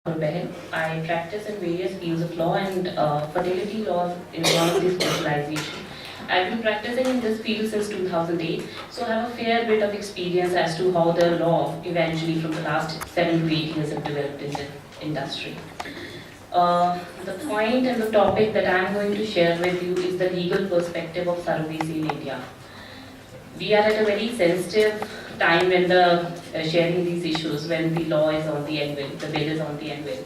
I practice in various fields of law, and fertility law is one of these specializations. I've been practicing in this field since 2008, so I have a fair bit of experience as to how the law eventually from the last 7 to 8 years have developed in the industry. The point and the topic that I'm going to share with you is the legal perspective of surrogacy in India. We are at a very sensitive time when sharing these issues, when the law is on the anvil, the bill is on the anvil.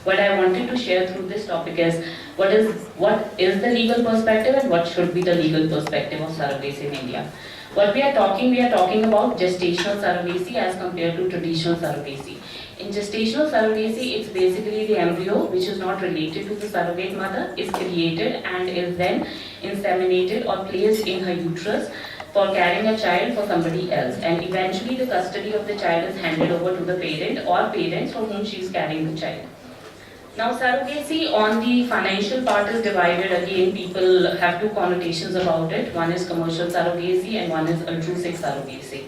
What I wanted to share through this topic is what is the legal perspective and what should be the legal perspective of surrogacy in India. We are talking about gestational surrogacy as compared to traditional surrogacy. In gestational surrogacy, it's basically the embryo, which is not related to the surrogate mother, is created and is then inseminated or placed in her uterus for carrying a child for somebody else. And eventually the custody of the child is handed over to the parent or parents for whom she is carrying the child. Now, surrogacy on the financial part is divided. Again, people have two connotations about it. One is commercial surrogacy and one is altruistic surrogacy.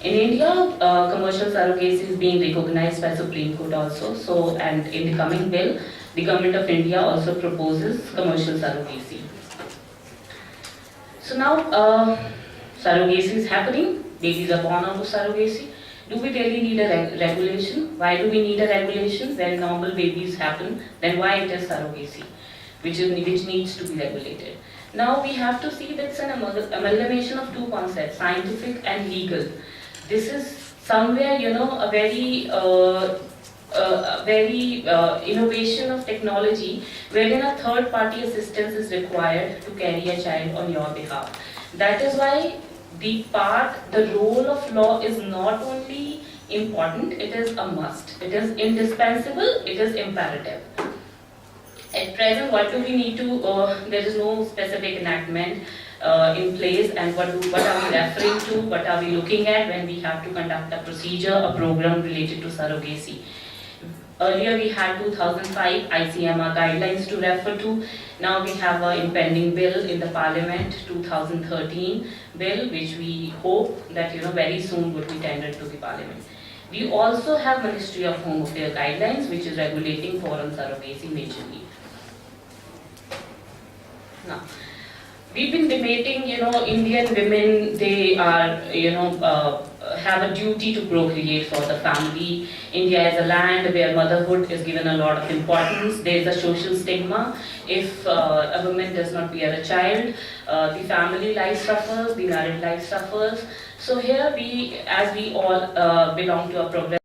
In India, commercial surrogacy is being recognized by Supreme Court also. And in the coming bill, the Government of India also proposes commercial surrogacy. So now, surrogacy is happening. Babies are born out of surrogacy. Do we really need a regulation? Why do we need a regulation? When normal babies happen, then why it is surrogacy, which needs to be regulated? Now we have to see that it's an amalgamation of two concepts, scientific and legal. This is somewhere, a very innovation of technology wherein a third party assistance is required to carry a child on your behalf. That is why the role of law is not only important, it is a must. It is indispensable, it is imperative. At present, what do we need to, there is no specific enactment in place, and what are we referring to, what are we looking at when we have to conduct a procedure, a program related to surrogacy. Earlier we had 2005 ICMR guidelines to refer to. Now we have an impending bill in the Parliament, 2013 bill, which we hope that very soon would be tendered to the Parliament. We also have Ministry of Home Affairs guidelines, which is regulating foreign surrogacy majorly. Now, we've been debating, Indian women, they are, have a duty to procreate for the family. India is a land where motherhood is given a lot of importance. There is a social stigma. If a woman does not bear a child, the family life suffers, the married life suffers. So here as we all belong to a progressive